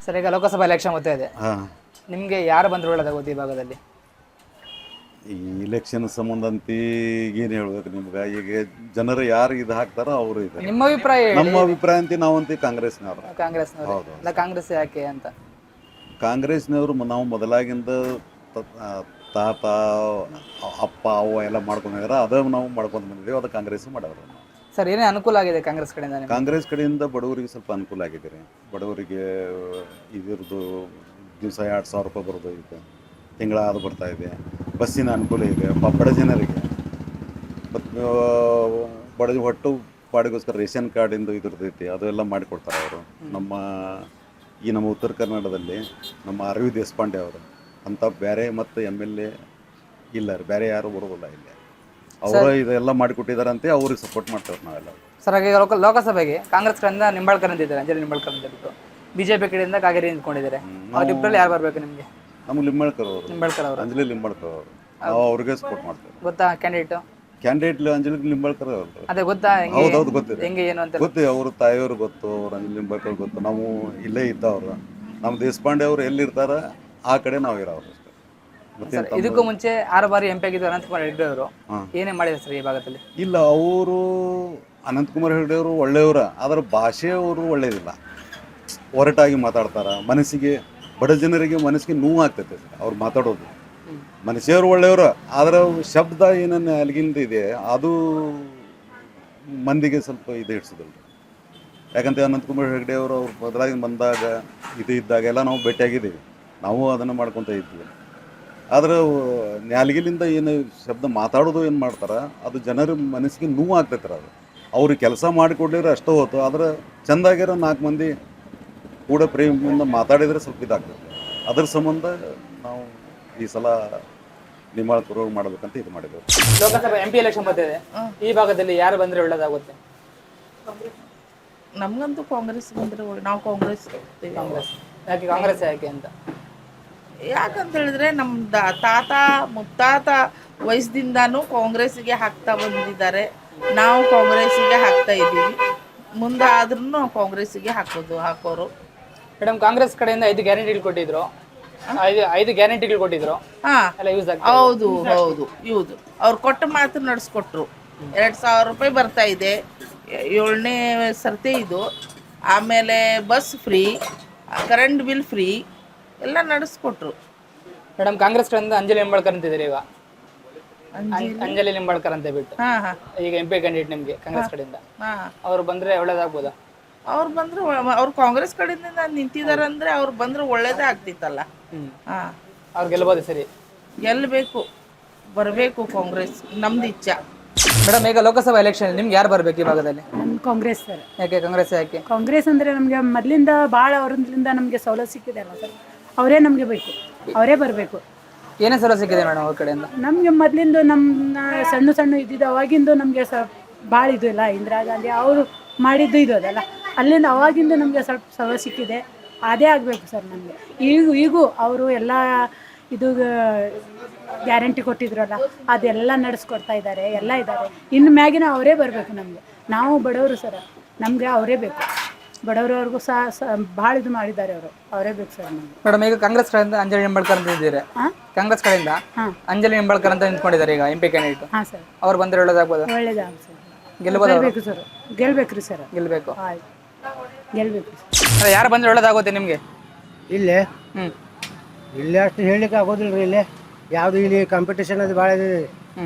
Sir ಈಗ Lok Sabha election ಬರ್ತಾ ಇದೆ, ಹಾಂ, ನಿಮಗೆ ಯಾರು ಬಂದ್ರು ಒಳ್ಳೆದಾಗುತ್ತೆ ಈ ಭಾಗದಲ್ಲಿ? ಈ ಇಲೆಕ್ಷನ್ ಸಂಬಂಧಂತಿ ಏನು ಹೇಳ್ಬೇಕು ನಿಮ್ಗೆ? ಈಗ ಜನರು ಯಾರು ಇದು ಹಾಕ್ತಾರೋ ಅವರು ಇದ್ದಾರೆ. ನಿಮ್ಮ ಅಭಿಪ್ರಾಯ ಹೇಳಿ. ನಮ್ಮ ಅಭಿಪ್ರಾಯ ಅಂತ ನಾವಂತಿ ಕಾಂಗ್ರೆಸ್ನವ್ರು. ಕಾಂಗ್ರೆಸ್ನವರು ಹೌದು. ಅಲ್ಲ, ಕಾಂಗ್ರೆಸ್ ಯಾಕೆ ಅಂತ? ಕಾಂಗ್ರೆಸ್ನವರು ನಾವು ಮೊದಲಾಗಿಂದ ತಾತ ಅಪ್ಪ ಅವ್ವ ಎಲ್ಲ ಮಾಡ್ಕೊಂಡಿದ್ದಾರೆ, ಅದೇ ನಾವು ಮಾಡ್ಕೊಂಡು ಬಂದಿದ್ದೀವಿ. ಅದು ಕಾಂಗ್ರೆಸ್ ಮಾಡೋರು. ಸರ್ ಏನೇ ಅನುಕೂಲ ಆಗಿದೆ ಕಾಂಗ್ರೆಸ್ ಕಡೆಯಿಂದ ನಿಮ್ಗೆ? ಕಾಂಗ್ರೆಸ್ ಕಡೆಯಿಂದ ಬಡವರಿಗೆ ಸ್ವಲ್ಪ ಅನುಕೂಲ ಆಗಿದೆ ರೀ. ಬಡವರಿಗೆ ಇದ್ರದ್ದು ದಿವಸ 2,000 ರೂಪಾಯಿ ಬರೋದು ಈಗ ತಿಂಗಳ ಅದು ಬರ್ತಾ ಇದೆ. ಬಸ್ಸಿನ ಅನುಕೂಲ ಇದೆ ಬಡ ಜನರಿಗೆ. ಮತ್ತು ಬಡ ಒಟ್ಟು ಪಾಡಿಗೋಸ್ಕರ ರೇಷನ್ ಕಾರ್ಡಿಂದು ಇದ್ರದ್ದು ಐತಿ, ಅದೆಲ್ಲ ಮಾಡಿಕೊಡ್ತಾರೆ ಅವರು. ನಮ್ಮ ಉತ್ತರ ಕನ್ನಡದಲ್ಲಿ ನಮ್ಮ ಆರ್ ವಿ ದೇಶಪಾಂಡೆ ಅವರು ಅಂತ ಬೇರೆ ಮತ್ತು MLA ಇಲ್ಲ ರೀ, ಬೇರೆ ಯಾರು ಬರೋದಿಲ್ಲ ಇಲ್ಲಿ. ಅವರು ಇದೆಲ್ಲ ಮಾಡಿಕೊಟ್ಟಿದ್ದಾರೆ ಅಂತ ಅವ್ರಿಗೆ ಸಪೋರ್ಟ್ ಮಾಡ್ತಾರೆ ನಾವೆಲ್ಲ. ಸರ್ ಹಾಗೆ ಲೋಕಸಭೆಗೆ ಕಾಂಗ್ರೆಸ್ ಕಡೆಯಿಂದ ನಿಂಬಾಳ್ಕರ್ ಅಂತಿದ್ದಾರೆ, ಅಂಜಲಿ ನಿಂಬಾಳ್ಕರ್ ಅಂತ ಬಿಟ್ಟು. ಬಿಜೆಪಿ ಕಡೆಯಿಂದ ಕಾಗೇರಿ ನಿಂತ್ಕೊಂಡಿದ್ದಾರೆ. ಅವ್ರಿಬ್ಬರಲ್ಲಿ ಯಾರು ಬರ್ಬೇಕು ನಿಮಗೆ? ನಮ್ಗೆ ನಿಂಬಾಳ್ಕರ್ ಅವರು, ನಿಂಬಾಳ್ಕರ್ ಅವರು, ಅಂಜಲಿ ನಿಂಬಾಳ್ಕರ್ ಅವರು. ನಾವು ಅವ್ರಿಗೆ ಸಪೋರ್ಟ್ ಮಾಡ್ತೇವೆ. ಗೊತ್ತಾ ಕ್ಯಾಂಡಿಡೇಟ್? ಅಂಜಲಿ ನಿಂಬಾಳ್ಕರ್ ಅವರು. ಅದೇ ಗೊತ್ತಾ? ಹೌದೌದು ಗೊತ್ತಿದೆ. ಹೆಂಗೆ ಏನು ಅಂತ ಗೊತ್ತೇ, ಅವ್ರ ತಾಯಿಯವರು ಗೊತ್ತು, ಅವ್ರು ಅಂಜಲಿ ನಿಂಬಾಳ್ಕರ್ ಗೊತ್ತು. ನಾವು ಇಲ್ಲೇ ಇದ್ದವ್ರು. ನಮ್ಮ ದೇಶಪಾಂಡೆ ಅವರು ಎಲ್ಲಿರ್ತಾರ ಆ ಕಡೆ ನಾವು ಇರೋರು ಅಷ್ಟೇ. ಇದಕ್ಕೂ ಮುಂಚೆ 6 ಬಾರಿ MP ಆಗಿದ್ದು ಅನಂತಕುಮಾರ್ ಹೆಗಡೆ ಅವರು ಏನೇ ಮಾಡಿದ್ದಾರೆ ಸರ್ ಈ ಭಾಗದಲ್ಲಿ? ಇಲ್ಲ, ಅವರು ಅನಂತಕುಮಾರ್ ಹೆಗಡೆ ಅವರು ಒಳ್ಳೆಯವರ, ಆದ್ರೆ ಭಾಷೆ ಅವರು ಒಳ್ಳೇದಿಲ್ಲ. ಒರಟಾಗಿ ಮಾತಾಡ್ತಾರ, ಮನಸ್ಸಿಗೆ ಬಡ ಜನರಿಗೆ ಮನಸ್ಸಿಗೆ ನೋವು ಆಗ್ತೈತೆ ಅವ್ರು ಮಾತಾಡೋದು. ಮನುಷ್ಯರು ಒಳ್ಳೆಯವರು, ಆದ್ರೆ ಶಬ್ದ ಏನನ್ನ ಅಲ್ಲಿಗಿಂದ ಇದೆ ಅದು ಮಂದಿಗೆ ಸ್ವಲ್ಪ ಇದು ಹಿಡಿಸೋದಿಲ್ಲ. ಯಾಕಂತ ಅನಂತಕುಮಾರ್ ಹೆಗಡೆ ಅವರು ಅವ್ರು ಬದಲಾಗಿ ಬಂದಾಗ ಇದು ಇದ್ದಾಗೆಲ್ಲ ನಾವು ಭೇಟಿಯಾಗಿದ್ದೀವಿ, ನಾವು ಅದನ್ನು ಮಾಡ್ಕೊತ ಇದ್ವಿ. ಆದ್ರೆ ನ್ಯಾಲ್ಗಿಲಿಂದ ಏನು ಶಬ್ದ ಮಾತಾಡೋದು ಏನು ಮಾಡ್ತಾರೆ ಅದು ಜನರ ಮನಸ್ಸಿಗೆ ನೋವು ಆಗ್ತೈತೆ. ಅದು ಅವ್ರಿಗೆ ಕೆಲಸ ಮಾಡಿಕೊಡ್ಲಿದ್ರೆ ಅಷ್ಟೇ ಹೋತು, ಆದ್ರೆ ಚೆಂದಾಗಿರೋ 4 ಮಂದಿ ಕೂಡ ಪ್ರೇಮಿಯಿಂದ ಮಾತಾಡಿದರೆ ಸ್ವಲ್ಪ ಇದಾಗ್ತೈತೆ. ಅದ್ರ ಸಂಬಂಧ ನಾವು ಈ ಸಲ ನಿಂಬಾಳ್ಕರ್ ಮಾಡ್ಬೇಕಂತ ಇದು ಮಾಡಿದ್ದೇವೆ. ಲೋಕಸಭಾ MP ಎಲೆಕ್ಷನ್ ಬರ್ತಿದೆ, ಈ ಭಾಗದಲ್ಲಿ ಯಾರು ಬಂದ್ರೆ ಒಳ್ಳೇದಾಗುತ್ತೆ? ನಮಗಂತೂ ಕಾಂಗ್ರೆಸ್ ಬಂದರೆ ನಾವು ಕಾಂಗ್ರೆಸ್. ಯಾಕೆ ಕಾಂಗ್ರೆಸ್ ಯಾಕೆ ಅಂತ? ಯಾಕಂತ ಹೇಳಿದ್ರೆ ನಮ್ಮ ತಾತ ಮುತ್ತಾತ ವಯಸ್ಸದಿಂದಾನು ಕಾಂಗ್ರೆಸ್ಸಿಗೆ ಹಾಕ್ತಾ ಬಂದಿದ್ದಾರೆ. ನಾವು ಕಾಂಗ್ರೆಸ್ಸಿಗೆ ಹಾಕ್ತಾ ಇದ್ದೀವಿ, ಮುಂದೆ ಆದ್ರೂ ನಾವು ಕಾಂಗ್ರೆಸ್ಸಿಗೆ ಹಾಕೋರು. ಮೇಡಮ್, ಕಾಂಗ್ರೆಸ್ ಕಡೆಯಿಂದ 5 ಗ್ಯಾರಂಟಿಗಳು ಕೊಟ್ಟಿದ್ರು, 5 ಗ್ಯಾರಂಟಿಗಳು ಕೊಟ್ಟಿದ್ರು. ಎಲ್ಲ ಯೂಸ್ ಆಗ್ತದೆ? ಹೌದು ಹೌದು, ಯೂಸ್. ಅವ್ರು ಕೊಟ್ಟ ಮಾತು ನಡೆಸ್ಕೊಟ್ರು. 2,000 ರೂಪಾಯಿ ಬರ್ತಾ ಇದೆ, 7ನೇ ಸರ್ತಿ ಇದು. ಆಮೇಲೆ bus free, current bill free ಎಲ್ಲ ನಡೆಸ್ಕೊಟ್ರು. ಮೇಡಮ್, ಕಾಂಗ್ರೆಸ್ ಕಡೆಯಿಂದ ಅಂಜಲಿ ನಿಂಬಾಳ್ಕರ್ ಅಂತಿದ್ದಾರೆ ಈಗ. ಅಂಜಲಿ ನಿಂಬಾಳ್ಕರ್ ಅಂತ ಬಿಟ್ಟು ಈಗ MP ಕ್ಯಾಂಡಿಡೇಟ್ ನಿಮಗೆ ಕಾಂಗ್ರೆಸ್ ಕಡೆಯಿಂದ. ಅವ್ರು ಬಂದ್ರೆ ಒಳ್ಳೇದಾಗ್ಬೋದಾ? ಅವ್ರು ಬಂದ್ರೆ ಅವ್ರು ಕಾಂಗ್ರೆಸ್ ಕಡೆಯಿಂದ ನಿಂತಿದ್ದಾರೆ ಅಂದ್ರೆ ಅವ್ರು ಬಂದ್ರೆ ಒಳ್ಳೇದೇ ಆಗ್ತಿತ್ತಲ್ಲ. ಅವ್ರು ಗೆಲ್ಬೋದು. ಸರಿ, ಗೆಲ್ಲಬೇಕು, ಬರಬೇಕು ಕಾಂಗ್ರೆಸ್, ನಮ್ದು ಇಚ್ಛಾ. ಮೇಡಮ್, ಈಗ ಲೋಕಸಭಾ ಎಲೆಕ್ಷನ್ ನಿಮ್ಗೆ ಯಾರು ಬರ್ಬೇಕು ಈ ಭಾಗದಲ್ಲಿ? ಕಾಂಗ್ರೆಸ್ ಸರ್. ಯಾಕೆ ಕಾಂಗ್ರೆಸ್ ಯಾಕೆ? ಕಾಂಗ್ರೆಸ್ ಅಂದರೆ ನಮಗೆ ಮೊದಲಿಂದ ಭಾಳ ಅವರಿಂದ ನಮಗೆ ಸವಲತ್ತು ಸಿಕ್ಕಿದೆ ಅಲ್ಲ ಸರ್, ಅವರೇ ನಮಗೆ ಬೇಕು, ಅವರೇ ಬರಬೇಕು. ಏನೇ ಸಲ ಸಿಕ್ಕಿದೆ ಮೇಡಮ್ ಅವ್ರ ಕಡೆಯಿಂದ? ನಮಗೆ ಮೊದಲಿಂದ ನಮ್ಮ ಸಣ್ಣ ಇದ್ದಿದ್ದು ಅವಾಗಿಂದು ನಮಗೆ ಭಾಳ ಇದು ಇಲ್ಲ. ಇಂದಿರಾ ಗಾಂಧಿ ಅವರು ಮಾಡಿದ್ದು ಇದು ಅದಲ್ಲ, ಅಲ್ಲಿಂದ ಅವಾಗಿಂದ ನಮಗೆ ಸ್ವಲ್ಪ ಸವಲತ್ತು ಸಿಕ್ಕಿದೆ, ಅದೇ ಆಗಬೇಕು ಸರ್ ನಮಗೆ. ಈಗೂ ಅವರು ಎಲ್ಲ ಇದು ಗ್ಯಾರಂಟಿ ಕೊಟ್ಟಿದ್ರಲ್ಲ ಅದೆಲ್ಲ ನಡೆಸ್ಕೊಡ್ತಾ ಇದ್ದಾರೆ, ಎಲ್ಲ ಇದ್ದಾರೆ. ಇನ್ನು ಮ್ಯಾಗಿನ ಅವರೇ ಬರಬೇಕು ನಮಗೆ. ನಾವು ಬಡವರು ಸರ್, ನಮಗೆ ಅವರೇ ಬೇಕು. ಬಡವರವ್ರಿಗೂ ಭಾಳ ಇದು ಮಾಡಿದ್ದಾರೆ ಅವರು, ಅವರೇ ಬೇಕು ಸರ್ ನಮಗೆ. ಮೇಡಮ್, ಈಗ ಕಾಂಗ್ರೆಸ್ ಕಡೆಯಿಂದ ಅಂಜಲಿ ನಿಂಬಾಳ್ಕರ್ ಅಂತ ಇದ್ದೀರಿ. ಕಾಂಗ್ರೆಸ್ ಕಡೆಯಿಂದ ಅಂಜಲಿ ನಿಂಬಾಳ್ಕರ್ ಅಂತ ನಿಂತ್ಕೊಂಡಿದ್ದಾರೆ ಈಗ MP ಕ್ಯಾಂಡಿಡೇಟ್. ಹಾಂ ಸರ್. ಅವ್ರು ಬಂದರೆ ಒಳ್ಳೇದಾಗ್ಬೋದು? ಒಳ್ಳೇದಾಗ ಸರ್, ಗೆಲ್ಬೋದು. ಬೇಕು ಸರ್, ಗೆಲ್ಬೇಕು ರೀ ಸರ್, ಗೆಲ್ಬೇಕು. ಆಯ್ತು, ಗೆಲ್ಬೇಕು. ಯಾರು ಬಂದರೆ ಒಳ್ಳೇದಾಗುತ್ತೆ ನಿಮಗೆ? ಇಲ್ಲೇ ಇಲ್ಲಿ ಅಷ್ಟು ಹೇಳಲಿಕ್ಕೆ ಆಗೋದಿಲ್ಲ ರೀ. ಇಲ್ಲೇ ಯಾವುದು ಇಲ್ಲಿ ಕಾಂಪಿಟೇಷನ್ ಅದು ಭಾಳ ಇದೆ.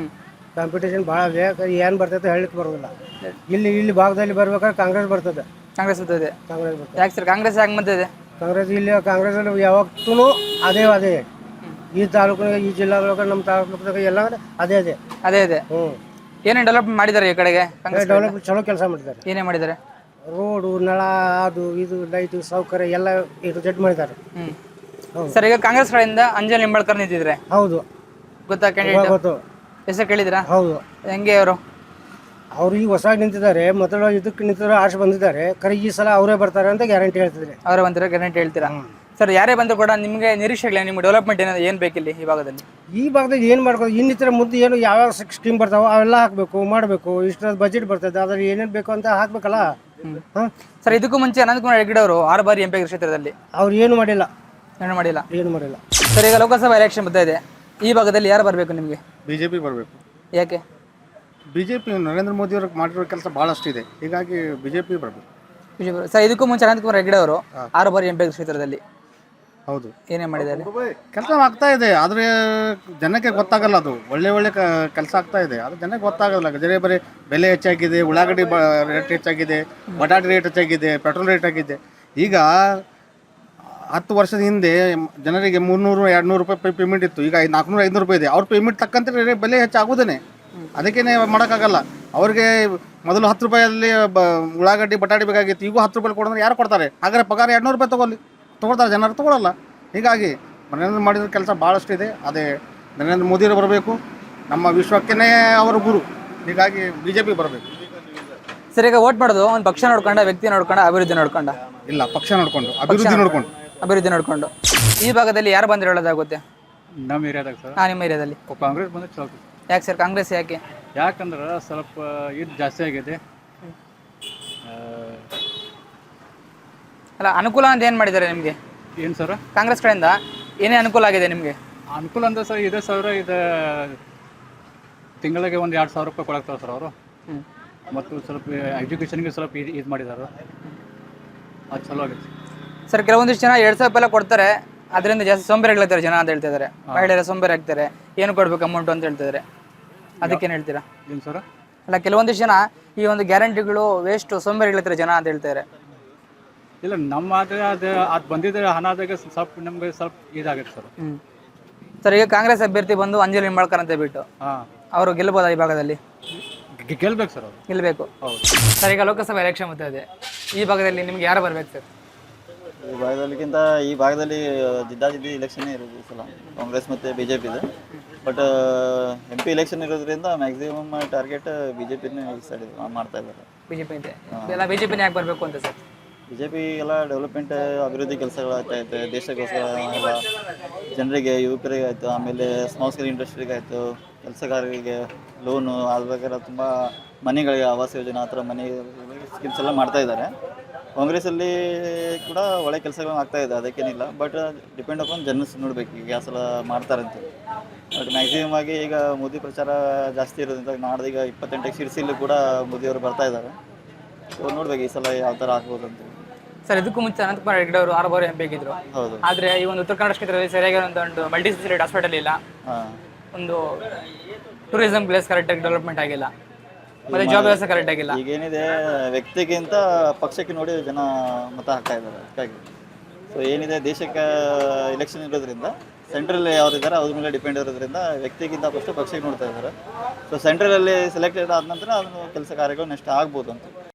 ಕಾಂಪಿಟೇಷನ್ ಭಾಳ ಬೇಕು, ಏನು ಬರ್ತೈತೆ ಹೇಳಲಿಕ್ಕೆ ಬರೋದಿಲ್ಲ. ಇಲ್ಲಿ ಭಾಗದಲ್ಲಿ ಬರ್ಬೇಕಾದ್ರೆ ಕಾಂಗ್ರೆಸ್ ಬರ್ತದೆ. ಕಾಂಗ್ರೆಸ್ ಬರ್ತದೆ? ಕಾಂಗ್ರೆಸ್ ಬರ್ತದೆ. ಯಾಕೆ ಸರ್ ಕಾಂಗ್ರೆಸ್ ಯಾಕೆ ಬಂದಿದೆ? ಕಾಂಗ್ರೆಸ್ ಯಾವತ್ತೂ ಅದೇ ಈ ತಾಲೂಕಿನಾಗ, ಈ ಜಿಲ್ಲಾದೊಳಗೆ, ನಮ್ಮ ತಾಲೂಕಿನಾಗ ಎಲ್ಲ ಅದೇ. ಏನೇನು ಡೆವಲಪ್ ಮಾಡಿದ್ದಾರೆ ಈ ಕಡೆಗೆ? ಡೆವಲಪ್ ಚಲೋ ಕೆಲಸ ಮಾಡಿದ್ದಾರೆ. ಏನೇ ಮಾಡಿದ್ದಾರೆ? ರೋಡು, ನಳ, ಅದು ಇದು ಲೈಟು ಸೌಕರ್ಯ ಎಲ್ಲ ಇದು ಜಡ್ ಮಾಡಿದ್ದಾರೆ. ಸರ್, ಈಗ ಕಾಂಗ್ರೆಸ್ ಕಡೆಯಿಂದ ಅಂಜಲಿ ನಿಂಬಾಳ್ಕರ್ ನಿಂತಿದ್ರೆ. ಹೌದು, ಗೊತ್ತಾ ಕ್ಯಾಂಡಿಡೇಟ್? ಗೊತ್ತು. ಹೆಸರು ಕೇಳಿದ್ರಾ? ಹೌದು. ಹೆಂಗೆ ಅವರು? ಅವರು ಈಗ ಹೊಸದಾಗಿ ನಿಂತಿದ್ದಾರೆ, ಮೊದಲು ಇದಕ್ಕೆ ನಿಂತಿದ್ರು ಆರ್ಸ್ ಬಂದಿದ್ದಾರೆ. ಕರೆ ಈ ಸಲ ಅವರೇ ಬರ್ತಾರೆ ಅಂತ ಗ್ಯಾರಂಟಿ ಹೇಳ್ತಿದ್ರೆ. ಅವರೇ ಬಂದಿರೋ ಗ್ಯಾರಂಟಿ ಹೇಳ್ತೀರಾ? ಸರ್, ಯಾರೇ ಬಂದರೂ ಕೂಡ ನಿಮಗೆ ನಿರೀಕ್ಷೆಗಳು, ನಿಮ್ಗೆ ಡೆವಲಪ್ಮೆಂಟ್ ಏನು ಬೇಕಿಲ್ಲ ಈ ಭಾಗದಲ್ಲಿ? ಈ ಭಾಗದಲ್ಲಿ ಏನು ಮಾಡ್ಬೋದು, ಇನ್ನಿತರ ಮುಂದೆ ಏನು ಯಾವ ಸ್ಕೀಮ್ ಬರ್ತಾವೋ ಅವೆಲ್ಲ ಹಾಕಬೇಕು, ಮಾಡಬೇಕು. ಇಷ್ಟೊಂದು ಬಜೆಟ್ ಬರ್ತದೆ, ಅದ್ರಲ್ಲಿ ಏನೇನು ಬೇಕು ಅಂತ ಹಾಕ್ಬೇಕಲ್ಲ. ಹಾಂ ಸರ್ ಇದಕ್ಕೂ ಮುಂಚೆ ಅನಂತಕುಮಾರ್ ಹೆಗಡೆ ಅವರು 6 ಬಾರಿ MP ಕ್ಷೇತ್ರದಲ್ಲಿ ಅವ್ರು ಏನು ಮಾಡಿಲ್ಲ, ಏನು ಮಾಡಿಲ್ಲ. ಏನು ಮಾಡಿಲ್ಲ. ಸರ್ ಈಗ ಲೋಕಸಭಾ ಎಲೆಕ್ಷನ್ ಬರ್ತಾ ಇದೆ, ಈ ಭಾಗದಲ್ಲಿ ಯಾರು ಬರಬೇಕು ನಿಮಗೆ? BJP ಬರಬೇಕು. ಯಾಕೆ? BJP ನರೇಂದ್ರ ಮೋದಿ ಅವ್ರಿಗೆ ಮಾಡಿರೋ ಕೆಲಸ ಭಾಳಷ್ಟಿದೆ, ಹೀಗಾಗಿ BJP ಬರಬೇಕು. ಸರ್ ಇದಕ್ಕೂ ಮುಂಚೆ ಅನಂತಕುಮಾರ್ ಹೆಗಡೆ ಅವರು 6 ಬಾರಿ MP ಕ್ಷೇತ್ರದಲ್ಲಿ ಹೌದು, ಏನೇ ಮಾಡಿದ್ದಾರೆ? ಕೆಲಸ ಆಗ್ತಾ ಇದೆ, ಆದರೆ ಜನಕ್ಕೆ ಗೊತ್ತಾಗಲ್ಲ. ಅದು ಒಳ್ಳೆ ಕೆಲಸ ಆಗ್ತಾ ಇದೆ, ಅದು ಜನಕ್ಕೆ ಗೊತ್ತಾಗಲ್ಲ. ಬರೀ ಬೆಲೆ ಹೆಚ್ಚಾಗಿದೆ, ಉಳ್ಳಾಗಡ್ಡಿ ರೇಟ್ ಹೆಚ್ಚಾಗಿದೆ, ಬಟಾಟೆ ರೇಟ್ ಹೆಚ್ಚಾಗಿದೆ, ಪೆಟ್ರೋಲ್ ರೇಟ್ ಆಗಿದೆ. ಈಗ 10 ವರ್ಷದ ಹಿಂದೆ ಜನರಿಗೆ 300-200 ರೂಪಾಯಿ ಪೇಮೆಂಟ್ ಇತ್ತು, ಈಗ 400-500 ರೂಪಾಯಿ ಇದೆ. ಅವ್ರ ಪೇಮೆಂಟ್ ತಕ್ಕಂತೆ ಬೆಲೆ ಹೆಚ್ಚಾಗೋದೇನೆ, ಅದಕ್ಕೇನೆ ಮಾಡೋಕ್ಕಾಗಲ್ಲ. ಅವ್ರಿಗೆ ಮೊದಲು 10 ರೂಪಾಯಲ್ಲಿ ಉಳ್ಳಾಗಡ್ಡಿ ಬಟಾಟೆ ಬೇಕಾಗಿತ್ತು, ಈಗ 10 ರೂಪಾಯಿ ಕೊಡಿದ್ರೆ ಯಾರು ಕೊಡ್ತಾರೆ? ಹಾಗಾದ್ರೆ ಪಗಾರ 200 ರೂಪಾಯಿ ತೊಗೊಳ್ತಾರೆ, ಜನರು ತೊಗೊಳ್ಳಲ್ಲ. ಹೀಗಾಗಿ ನರೇಂದ್ರ ಮಾಡಿದ ಕೆಲಸ ಭಾಳಷ್ಟಿದೆ. ಅದೇ ನರೇಂದ್ರ ಮೋದಿಯವರು ಬರಬೇಕು, ನಮ್ಮ ವಿಶ್ವಕ್ಕೇ ಅವರು ಗುರು. ಹೀಗಾಗಿ BJP ಬರಬೇಕು. ಸರ್ ಈಗ ವೋಟ್ ಮಾಡೋದು ಒಂದು ಪಕ್ಷ ನೋಡ್ಕೊಂಡ, ವ್ಯಕ್ತಿ ನೋಡ್ಕೊಂಡ, ಅಭಿವೃದ್ಧಿ ನೋಡ್ಕೊಂಡ? ಇಲ್ಲ, ಪಕ್ಷ ನೋಡ್ಕೊಂಡು, ಅಭಿವೃದ್ಧಿ ನೋಡ್ಕೊಂಡು. ಅಭಿವೃದ್ಧಿ ನೋಡ್ಕೊಂಡು. ಈ ಭಾಗದಲ್ಲಿ ಯಾರು ಬಂದ್ರೆ ಒಳ್ಳೇದಾಗುತ್ತೆ? ನಮ್ಮ ಏರಿಯಾದಾಗ ಸರ್, ನಿಮ್ಮ ಏರಿಯಾದಲ್ಲಿ ಕಾಂಗ್ರೆಸ್ ಬಂದ್ರೆ ಚಲೋ. ಯಾಕೆ ಸರ್ ಕಾಂಗ್ರೆಸ್ ಯಾಕೆ? ಯಾಕಂದ್ರೆ ಸ್ವಲ್ಪ ಇದು ಜಾಸ್ತಿ ಆಗಿದೆ. ಅಲ್ಲ, ಅನುಕೂಲ ಅಂತ ಏನು ಮಾಡಿದ್ದಾರೆ ನಿಮಗೆ ಏನು ಸರ್? ಕಾಂಗ್ರೆಸ್ ಕಡೆಯಿಂದ ಏನೇ ಅನುಕೂಲ ಆಗಿದೆ ನಿಮಗೆ? ಅನುಕೂಲ ಅಂದ್ರೆ ಸರ್ ಇದೆ ಸರ್, ಇದು ತಿಂಗಳಿಗೆ ಒಂದು 2,000 ರೂಪಾಯಿ ಕೊಡಾಕ್ತಾರೆ ಸರ್ ಅವರು. ಮತ್ತು ಸ್ವಲ್ಪ ಎಜುಕೇಷನ್ಗೆ ಸ್ವಲ್ಪ ಇದು ಮಾಡಿದ್ದಾರೆ, ಅದು ಚಲೋ ಆಗುತ್ತೆ ಸರ್. ಕೆಲವೊಂದಿಷ್ಟು ಜನ 2,000 ರೂಪಾಯಿ ಕೊಡ್ತಾರೆ, ಅದರಿಂದ ಜಾಸ್ತಿ ಸೋಂಬೇರಿಗಳಾಗ್ತಾರೆ ಜನ ಅಂತ ಹೇಳ್ತಿದ್ದಾರೆ. ಮಹಿಳೆಯರ ಸೋಂಬೇರಿ ಆಗ್ತಾರೆ, ಏನು ಕೊಡ್ಬೇಕು ಅಮೌಂಟ್ ಅಂತ ಹೇಳ್ತಿದ್ದಾರೆ, ಅದಕ್ಕೇನು ಹೇಳ್ತೀರಾ? ಏನು ಸರ್? ಅಲ್ಲ, ಕೆಲವೊಂದಿಷ್ಟು ಜನ ಈ ಒಂದು ಗ್ಯಾರಂಟಿಗಳು ವೇಸ್ಟ್ ಸೋಂಬೇರಿಗಳಾಗ್ತಾರೆ ಜನ ಅಂತ ಹೇಳ್ತಾರೆ. ಇಲ್ಲ, ನಮ್ಮ ಆದರೆ ಅದು ಬಂದಿದ್ದರೆ ಹಣದಾಗ ಸ್ವಲ್ಪ ನಮಗೆ ಸ್ವಲ್ಪ ಇದಾಗುತ್ತೆ ಸರ್. ಸರ್ ಈಗ ಕಾಂಗ್ರೆಸ್ ಅಭ್ಯರ್ಥಿ ಬಂದು ಅಂಜಲಿ ನಿಂಬಾಳ್ಕರ್ ಅಂತ ಬಿಟ್ಟು ಅವರು ಗೆಲ್ಬೋದಾ ಈ ಭಾಗದಲ್ಲಿ? ಗೆಲ್ಬೇಕು ಸರ್, ಅವರು ಗೆಲ್ಲಬೇಕು. ಹೌದು ಸರ್ ಈಗ ಲೋಕಸಭಾ ಎಲೆಕ್ಷನ್ ಬರ್ತಾ ಇದೆ, ಈ ಭಾಗದಲ್ಲಿ ನಿಮ್ಗೆ ಯಾರು ಬರ್ಬೇಕು ಸರ್? ಈ ಭಾಗದಲ್ಲಿ ಜಿದ್ದಾಜಿದ್ದಿ ಇಲೆಕ್ಷನ್ನೇ ಇರೋದು ಈ ಸಲ, ಕಾಂಗ್ರೆಸ್ ಮತ್ತು BJP ಇದೆ. ಬಟ್ MP ಇಲೆಕ್ಷನ್ ಇರೋದ್ರಿಂದ ಮ್ಯಾಕ್ಸಿಮಮ್ ಟಾರ್ಗೆಟ್ BJPನೇ ಈ ಸೈಡ್ ಮಾಡ್ತಾ ಇದ್ದಾರೆ. BJP ಇದೆ ಎಲ್ಲ, BJPನೇ ಯಾಕೆ ಬರಬೇಕು ಅಂತ ಸರ್? BJP ಎಲ್ಲ ಡೆವಲಪ್ಮೆಂಟ್ ಅಭಿವೃದ್ಧಿ ಕೆಲಸಗಳು ಆಗ್ತಾ ಇದೆ, ದೇಶಕ್ಕೋಸ್ಕರ ಎಲ್ಲ ಜನರಿಗೆ, ಯುವಕರಿಗೆ ಆಯಿತು, ಆಮೇಲೆ ಸ್ಮಾಲ್ ಸ್ಕೇಲ್ ಇಂಡಸ್ಟ್ರಿಗೆ ಆಯಿತು, ಕೆಲಸಗಾರರಿಗೆ ಲೋನು ಅದರ ತುಂಬ ಮನೆಗಳಿಗೆ ಆವಾಸ ಯೋಜನೆ ಆ ಥರ ಮನೆ ಸ್ಕೀಮ್ಸ್ ಎಲ್ಲ ಮಾಡ್ತಾ ಇದ್ದಾರೆ. ಕಾಂಗ್ರೆಸ್ಸಲ್ಲಿ ಕೂಡ ಒಳ್ಳೆ ಕೆಲಸಗಳು ಆಗ್ತಾ ಇದೆ, ಅದಕ್ಕೇನಿಲ್ಲ. ಬಟ್ ಡಿಪೆಂಡ್ ಅಪಾನ್ ಜನಸ್ ನೋಡಬೇಕು ಈಗ ಯಾವ ಸಲ ಮಾಡ್ತಾರಂತೆ. ಬಟ್ ಮ್ಯಾಕ್ಸಿಮಮ್ ಆಗಿ ಈಗ ಮೋದಿ ಪ್ರಚಾರ ಜಾಸ್ತಿ ಇರೋದ್ರಿಂದ ನಾಡ್ದೀಗ 28 ಶಿರ್ಸಿಲ್ಲೂ ಕೂಡ ಮೋದಿಯವರು ಬರ್ತಾ ಇದ್ದಾರೆ. ಸೊ ನೋಡ್ಬೇಕು ಈ ಸಲ ಯಾವ ಥರ ಆಗ್ಬೋದು ಅಂತ. ಸರ್ ಇದಕ್ಕೂ ಮುಂಚೆ ಅನಂತಕುಮಾರ್ ಹೆಗಡೆ ಅವರು 6 ಬಾರಿ MP ಆಗಿದ್ರು. ಹೌದು. ಆದರೆ ಈ ಒಂದು ಉತ್ತರ ಕನ್ನಡ ಕ್ಷೇತ್ರದಲ್ಲಿ ಸರಿಯಾಗಿರುವಂಥ ಒಂದು ಮಲ್ಟಿ ಸ್ಪೆಷಾಲಿಟಿ ಹಾಸ್ಪಿಟಲ್ ಇಲ್ಲ, ಒಂದು ಟೂರಿಸಂ ಪ್ಲೇಸ್ ಕರೆಕ್ಟಾಗಿ ಡೆವಲಪ್ಮೆಂಟ್ ಆಗಿಲ್ಲ, ಮತ್ತೆ ಜಾಬ್ ವ್ಯವಸ್ಥೆ ಕರೆಕ್ಟ್ ಆಗಿಲ್ಲ. ಈಗೇನಿದೆ ವ್ಯಕ್ತಿಗಿಂತ ಪಕ್ಷಕ್ಕೆ ನೋಡಿ ಜನ ಮತ ಹಾಕ್ತಾ ಇದ್ದಾರೆ ಅದಕ್ಕಾಗಿ. ಸೊ ಏನಿದೆ ದೇಶಕ್ಕೆ ಇಲೆಕ್ಷನ್ ಇರೋದ್ರಿಂದ ಸೆಂಟ್ರಲ್ ಯಾವ್ದಿದ್ದಾರೆ ಅದ್ರ ಮೇಲೆ ಡಿಪೆಂಡ್ ಇರೋದ್ರಿಂದ ವ್ಯಕ್ತಿಗಿಂತ ಫಸ್ಟ್ ಪಕ್ಷಕ್ಕೆ ನೋಡ್ತಾ ಇದ್ದಾರೆ. ಸೊ ಸೆಂಟ್ರಲಲ್ಲಿ ಸೆಲೆಕ್ಟೆಡ್ ಆದ ನಂತರ ಅದನ್ನು ಕೆಲಸ ಕಾರ್ಯಗಳು ನೆಕ್ಸ್ಟ್ ಆಗ್ಬೋದು ಅಂತ.